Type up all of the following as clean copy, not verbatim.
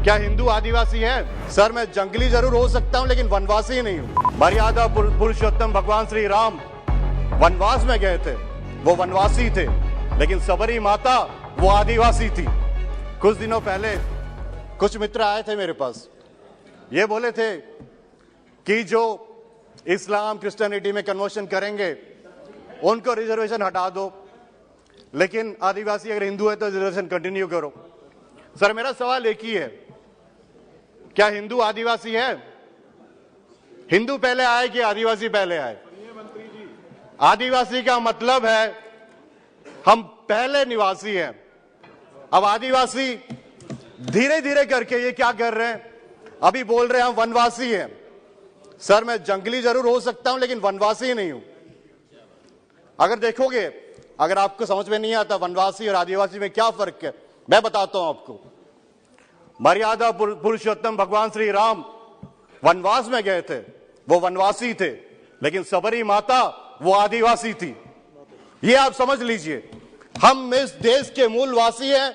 क्या हिंदू आदिवासी है? सर मैं जंगली जरूर हो सकता हूं लेकिन वनवासी नहीं हूं। मर्यादा पुरुषोत्तम भगवान श्री राम वनवास में गए थे, वो वनवासी थे, लेकिन सबरी माता वो आदिवासी थी। कुछ दिनों पहले कुछ मित्र आए थे मेरे पास, ये बोले थे कि जो इस्लाम क्रिश्चियनिटी में कन्वर्शन करेंगे उनको रिजर्वेशन हटा दो, लेकिन आदिवासी अगर हिंदू है तो रिजर्वेशन कंटिन्यू करो। सर मेरा सवाल एक ही है, क्या हिंदू आदिवासी है? हिंदू पहले आए कि आदिवासी पहले आए? आदिवासी का मतलब है हम पहले निवासी हैं। अब आदिवासी धीरे धीरे करके ये क्या कर रहे हैं, अभी बोल रहे हैं हम वनवासी हैं। सर मैं जंगली जरूर हो सकता हूं लेकिन वनवासी नहीं हूं। अगर देखोगे, अगर आपको समझ में नहीं आता वनवासी और आदिवासी में क्या फर्क है, मैं बताता हूं आपको। मर्यादा पुरुषोत्तम भगवान श्री राम वनवास में गए थे, वो वनवासी थे, लेकिन सबरी माता वो आदिवासी थी। ये आप समझ लीजिए, हम इस देश के मूलवासी हैं,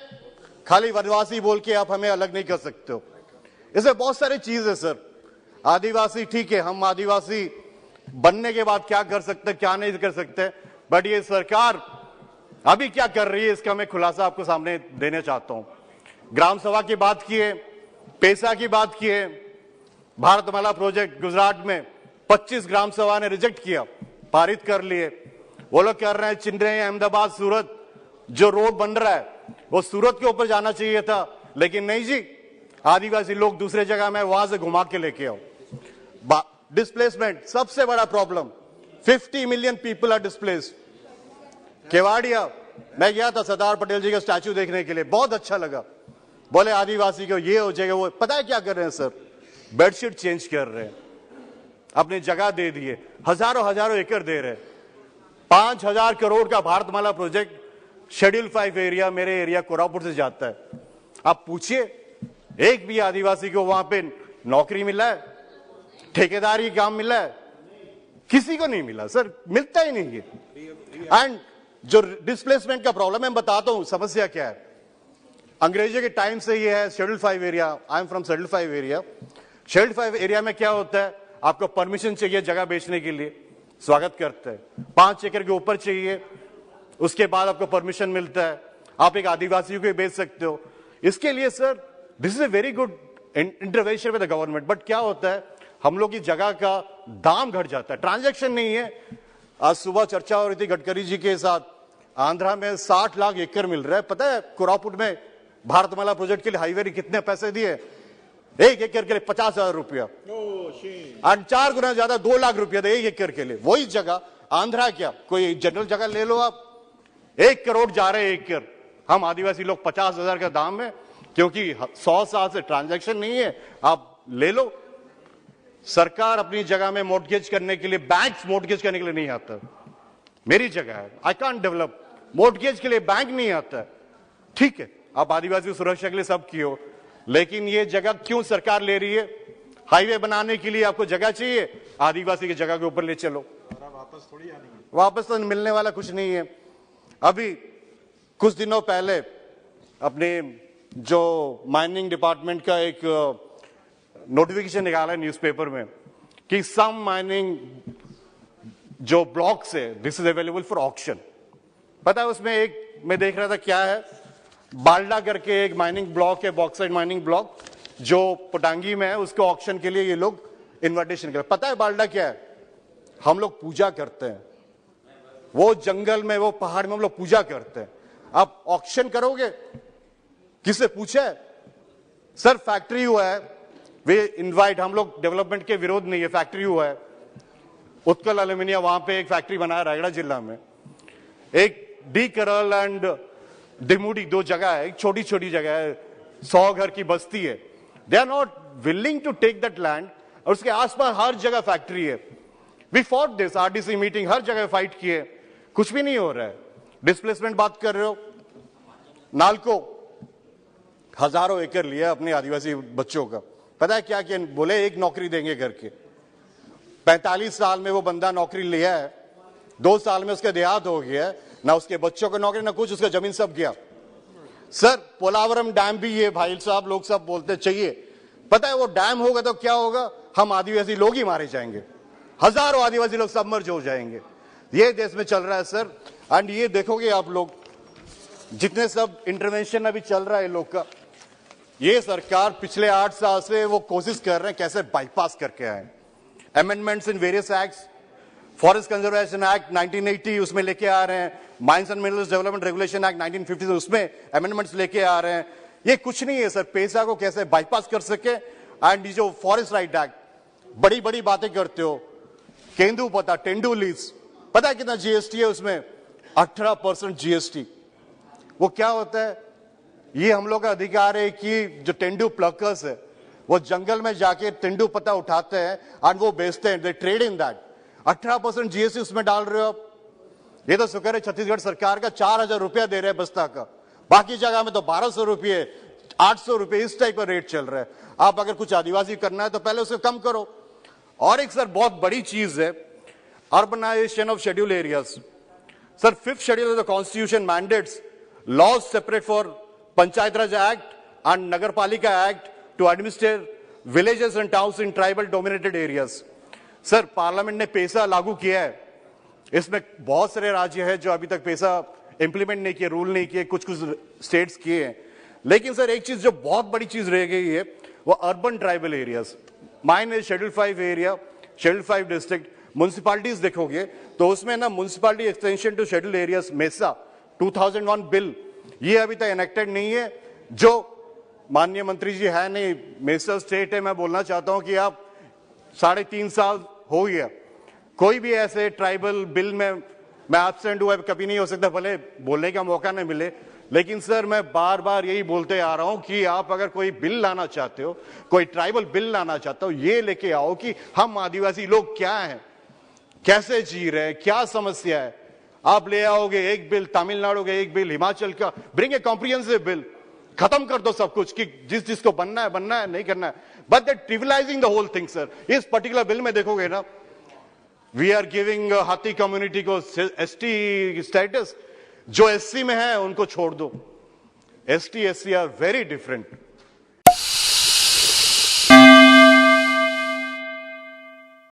खाली वनवासी बोल के आप हमें अलग नहीं कर सकते हो। इसमें बहुत सारी चीज है सर। आदिवासी ठीक है, हम आदिवासी बनने के बाद क्या कर सकते क्या नहीं कर सकते, बट ये सरकार अभी क्या कर रही है इसका मैं खुलासा आपको सामने देना चाहता हूं। ग्राम सभा की बात किए, पैसा की बात किए, भारतमाला प्रोजेक्ट गुजरात में 25 ग्राम सभा ने रिजेक्ट किया, पारित कर लिए। वो लोग कर रहे हैं चिन्नई अहमदाबाद सूरत जो रोड बन रहा है वो सूरत के ऊपर जाना चाहिए था, लेकिन नहीं जी, आदिवासी लोग दूसरे जगह में वहां से घुमा के लेके आओ। डिस्प्लेसमेंट सबसे बड़ा problem, 50 million people are displaced. Kevadia मैं गया था सरदार पटेल जी का स्टैचू देखने के लिए, बहुत अच्छा लगा। बोले आदिवासी को ये हो जाएगा, वो पता है क्या कर रहे हैं सर, बेडशीट चेंज कर रहे हैं, अपनी जगह दे दिए, हजारों हजारों एकड़ दे रहे हैं। 5,000 करोड़ का भारतमाला प्रोजेक्ट शेड्यूल 5 एरिया, मेरे एरिया कोरापुर से जाता है। आप पूछिए एक भी आदिवासी को वहां पे नौकरी मिला है, ठेकेदारी काम मिला है? किसी को नहीं मिला सर, मिलता ही नहीं है। एंड जो डिस्प्लेसमेंट का प्रॉब्लम है, मैं बताता हूं समस्या क्या है। अंग्रेजों के टाइम से ये है schedule 5 area. I am from schedule 5 area. Schedule 5 area में क्या होता है, आपको परमिशन चाहिए जगह बेचने के लिए, स्वागत करते हैं। 5 एकड़ के ऊपर चाहिए, उसके बाद आपको परमिशन मिलता है, आप एक आदिवासी को बेच सकते हो। इसके लिए sir this is a very good intervention with the government. But क्या होता है, हम लोग की जगह का दाम घट जाता है, ट्रांजैक्शन नहीं है। आज सुबह चर्चा हो रही थी गडकरी जी के साथ, आंध्रा में 60 लाख एकड़ मिल रहा है। पता है कोरापुट में भारतमाला प्रोजेक्ट के लिए हाईवे ने कितने पैसे दिए? 1 एकड़ के लिए 50,000 रुपया, और 4 गुना ज्यादा 2 लाख रुपया दे 1 एकड़ के लिए। वही जगह आंध्रा क्या, कोई जनरल जगह ले लो आप, 1 करोड़ जा रहे 1 एकड़। हम आदिवासी लोग 50,000 का दाम है, क्योंकि 100 साल से ट्रांजैक्शन नहीं है, आप ले लो। सरकार अपनी जगह में मोर्टगेज करने के लिए, बैंक मोर्टगेज करने के लिए नहीं आता। मेरी जगह है, आई कांट डेवलप, मोर्टगेज के लिए बैंक नहीं आता। ठीक है, आप आदिवासी सुरक्षा के लिए सब किए हो, लेकिन ये जगह क्यों सरकार ले रही है? हाईवे बनाने के लिए आपको जगह चाहिए, आदिवासी की जगह के ऊपर ले चलो, वापस थोड़ी आनी है। वापस तो मिलने वाला कुछ नहीं है। अभी कुछ दिनों पहले अपने जो माइनिंग डिपार्टमेंट का एक नोटिफिकेशन निकाला है न्यूज़पेपर में कि सम माइनिंग जो ब्लॉक्स है this is available for auction. पता है उसमें एक मैं देख रहा था क्या है, बाल्डा करके एक माइनिंग ब्लॉक है, बॉक्साइट माइनिंग ब्लॉक जो पोटांगी में है, उसको ऑक्शन के लिए ये लोग इन्विटेशन कर। पता है बाल्डा क्या है? हम लोग पूजा करते हैं, वो जंगल में वो पहाड़ में हम लोग पूजा करते हैं। आप ऑक्शन करोगे, किससे पूछा है? सर फैक्ट्री हुआ है, वे इनवाइट, हम लोग डेवलपमेंट के विरोध नहीं है, फैक्ट्री हुआ है, उत्कल एल्यूमिनियम वहां पे एक फैक्ट्री बनाया रायगढ़ जिला में। एक डी करल एंड डिमुडी 2 जगह है, एक छोटी छोटी जगह है, 100 घर की बस्ती है। They are not willing to take that land, और उसके आसपास हर जगह फैक्ट्री है। We fought this, RDC meeting, हर जगह फाइट किए, कुछ भी नहीं हो रहा है। डिस्प्लेसमेंट बात कर रहे हो, नालको हजारों एकड़ लिया अपने आदिवासी बच्चों का। पता है क्या किया? बोले 1 नौकरी देंगे करके। 45 साल में वो बंदा नौकरी लिया है, 2 साल में उसका देहात हो गया है, ना उसके बच्चों को नौकरी ना कुछ, उसका जमीन सब गया। सर पोलावरम डैम भी ये भाई साहब लोग सब बोलते चाहिए, पता है वो डैम होगा तो क्या होगा, हम आदिवासी लोग ही मारे जाएंगे, हजारों आदिवासी लोग सबमर्ज हो जाएंगे। ये देश में चल रहा है सर। एंड ये देखोगे आप लोग जितने सब इंटरवेंशन अभी चल रहा है लोग का, ये सरकार पिछले 8 साल से वो कोशिश कर रहे हैं कैसे बाईपास करके आए। Amendments in various acts, forest conservation act 1980 उसमें लेके आ रहे हैं, mines and minerals development regulation act 1950 उसमें अमेंडमेंट्स लेके आ रहे हैं। ये कुछ नहीं है सर, पैसा को कैसे बाईपास कर सके। एंड ये जो फॉरेस्ट राइट एक्ट, बड़ी बड़ी बातें करते हो, केंदू टेंडू लीज, पता है कितना जीएसटी है उसमें, 18% जीएसटी। वो क्या होता है, ये हम लोग का अधिकार है कि जो तेंदू प्लकर्स है वो जंगल में जाके तेंदू पत्ता उठाते हैं और वो बेचते हैं, दे ट्रेड इन दैट। 18% जीएसटी उसमें डाल रहे हो आप। ये तो शुक्र है छत्तीसगढ़ सरकार का 4000 रुपया दे रहे हैं बस्ता का, बाकी जगह में तो 1200 रुपये 800 रुपये इस टाइप का रेट चल रहा है। आप अगर कुछ आदिवासी करना है तो पहले उसे कम करो। और एक सर बहुत बड़ी चीज है, urbanisation of schedule areas. Sir 5th schedule of the constitution mandates laws separate for Panchayat Raj act and Nagarpalika act to administer villages and towns in tribal dominated areas. Sir parliament ने पैसा लागू किया है, इसमें बहुत सारे राज्य हैं जो अभी तक पैसा इंप्लीमेंट नहीं किए, रूल नहीं किए, कुछ कुछ स्टेट्स किए हैं। लेकिन सर एक चीज जो बहुत बड़ी चीज रह गई है वो अर्बन ट्राइबल एरियाज। माइन है schedule 5 area, schedule 5 district, municipalities देखोगे तो उसमें ना municipality extension to schedule areas मेसा 2001 बिल, ये अभी तक एनेक्टेड नहीं है। जो माननीय मंत्री जी है नहीं, मेसा स्टेट है, मैं बोलना चाहता हूं कि आप 3.5 साल हो गया, कोई भी ऐसे ट्राइबल बिल में मैं एब्सेंट हुआ कभी नहीं हो सकता, भले बोलने का मौका नहीं मिले। लेकिन सर मैं बार बार यही बोलते आ रहा हूं कि आप अगर कोई बिल लाना चाहते हो, कोई ट्राइबल बिल लाना चाहते हो, ये लेके आओ कि हम आदिवासी लोग क्या हैं, कैसे जी रहे हैं, क्या समस्या है। आप ले आओगे एक बिल तमिलनाडु का, एक बिल हिमाचल का, ब्रिंग ए कॉम्प्रिहेंसिव बिल, खत्म कर दो सब कुछ कि जिस जिसको बनना है नहीं करना है। But that trivialising the whole thing sir. इस पर्टिकुलर बिल में देखोगे ना, we are giving Hatti community को एसटी स्टेटस, जो एससी में है उनको छोड़ दो। ST SC are very different.